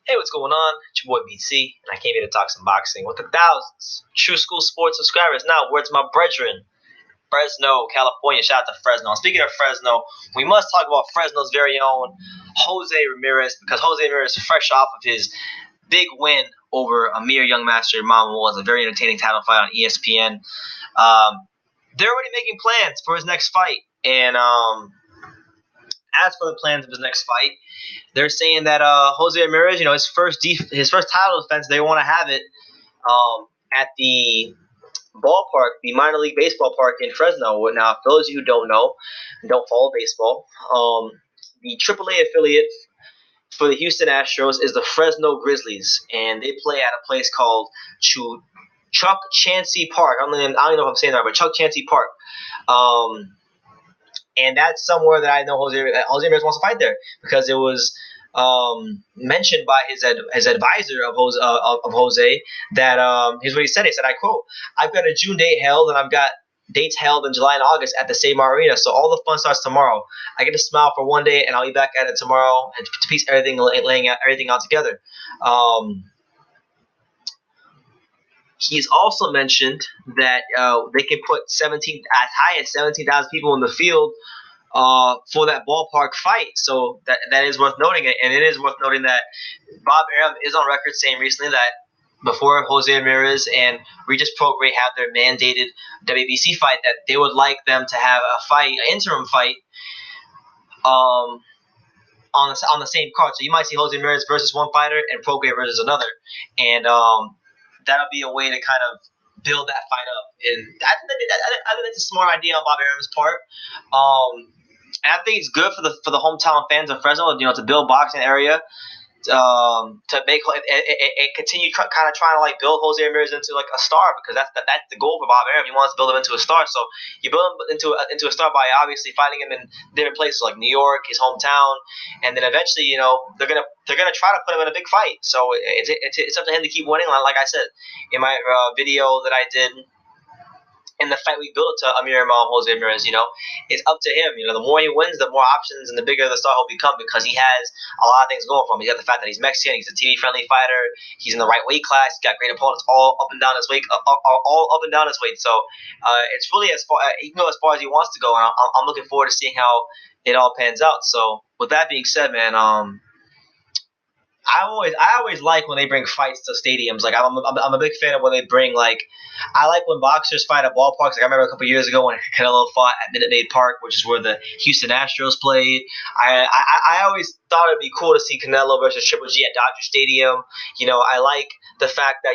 Hey, what's going on? It's your boy BC, and I came here to talk some boxing with the thousands True School Sports subscribers. Now, words my brethren, Fresno, California. Shout out to Fresno. Speaking of Fresno, we must talk about Fresno's very own Jose Ramirez, because Jose Ramirez, fresh off of his big win over Amir Youngmaster Mama, was a very entertaining title fight on ESPN. They're already making plans for his next fight, and as for the plans of his next fight, they're saying that Jose Ramirez, his first title defense, they want to have it at the ballpark, the minor league baseball park in Fresno. Now, for those of you who don't know, don't follow baseball, the AAA affiliate for the Houston Astros is the Fresno Grizzlies, and they play at a place called Chuck Chansey Park. I don't even know if I'm saying that right, but Chuck Chansey Park. And that's somewhere that I know Jose Ramirez wants to fight there, because it was mentioned by his advisor of Jose that here's what he said. He said, I quote, "I've got a June date held, and I've got dates held in July and August at the same arena. So all the fun starts tomorrow. I get to smile for one day, and I'll be back at it tomorrow and to piece laying out everything out together." He's also mentioned that they can put as high as 17,000 people in the field for that ballpark fight. So that is worth noting. And it is worth noting that Bob Arum is on record saying recently that before Jose Ramirez and Regis Prograis have their mandated WBC fight, that they would like them to have a fight, an interim fight, on the same card. So you might see Jose Ramirez versus one fighter and Prograis versus another. And that'll be a way to kind of build that fight up. And I think that's a smart idea on Bob Arum's part. And I think it's good for the hometown fans of Fresno, to build boxing area, to make it continue kind of trying to like build Jose Ramirez into like a star, because that's the goal for Bob Arum. He wants to build him into a star. So you build him into a star by obviously fighting him in different places like New York, his hometown, and then eventually they're gonna try to put him in a big fight. So it's up to him to keep winning. Like I said in my video that I did. In the fight we built to Amir Jose Ramirez, it's up to him. The more he wins, the more options and the bigger the star he'll become, because he has a lot of things going for him. He's got the fact that he's Mexican, he's a TV-friendly fighter, he's in the right weight class, he's got great opponents all up and down his weight, all up and down his weight. So it's really he can go as far as he wants to go, and I'm looking forward to seeing how it all pans out. So with that being said, man, I always like when they bring fights to stadiums. Like I'm a big fan of when they bring I like when boxers fight at ballparks. Like I remember a couple years ago when Canelo fought at Minute Maid Park, which is where the Houston Astros played. I always thought it'd be cool to see Canelo versus Triple G at Dodger Stadium. I like the fact that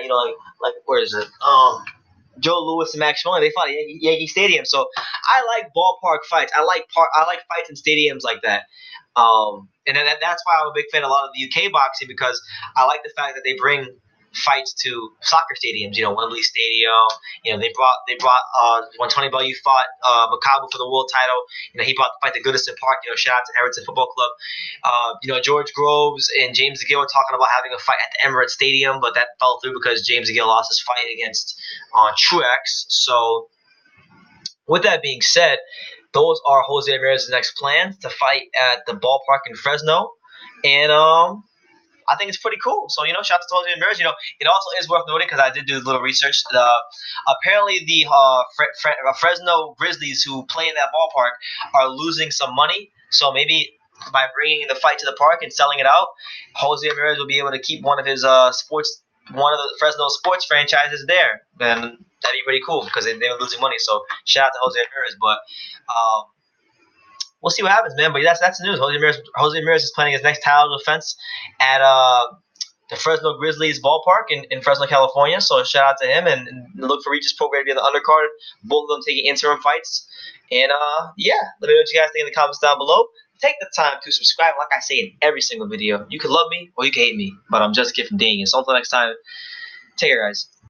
like where is it? Joe Louis and Max Schmeling, they fought at Yankee Stadium. So I like ballpark fights. I like fights in stadiums like that. And that's why I'm a big fan of a lot of the UK boxing, because I like the fact that they bring fights to soccer stadiums. Wembley Stadium. They brought when Tony Bellew fought Makabu for the world title. He brought the fight to Goodison Park. Shout out to Everton Football Club. George Groves and James DeGill were talking about having a fight at the Emirates Stadium, but that fell through because James DeGill lost his fight against Truex. So with that being said, those are Jose Ramirez's next plans to fight at the ballpark in Fresno. And I think it's pretty cool. So, shout out to Jose Ramirez. It also is worth noting, because I did do a little research. Apparently, the Fresno Grizzlies, who play in that ballpark, are losing some money. So maybe by bringing the fight to the park and selling it out, Jose Ramirez will be able to keep one of the Fresno sports franchises there. Then that'd be pretty cool, because they were losing money. So shout out to Jose Ramirez. But we'll see what happens, man. But that's the news. Jose Ramirez is planning his next title defense at the Fresno Grizzlies ballpark in Fresno, California. So shout out to him, and look for Regis Prograis to be on the undercard. Both of them taking interim fights. And let me know what you guys think in the comments down below. Take the time to subscribe, like I say in every single video. You can love me or you can hate me, but I'm just a kid from Daniel. So until next time, take care, guys.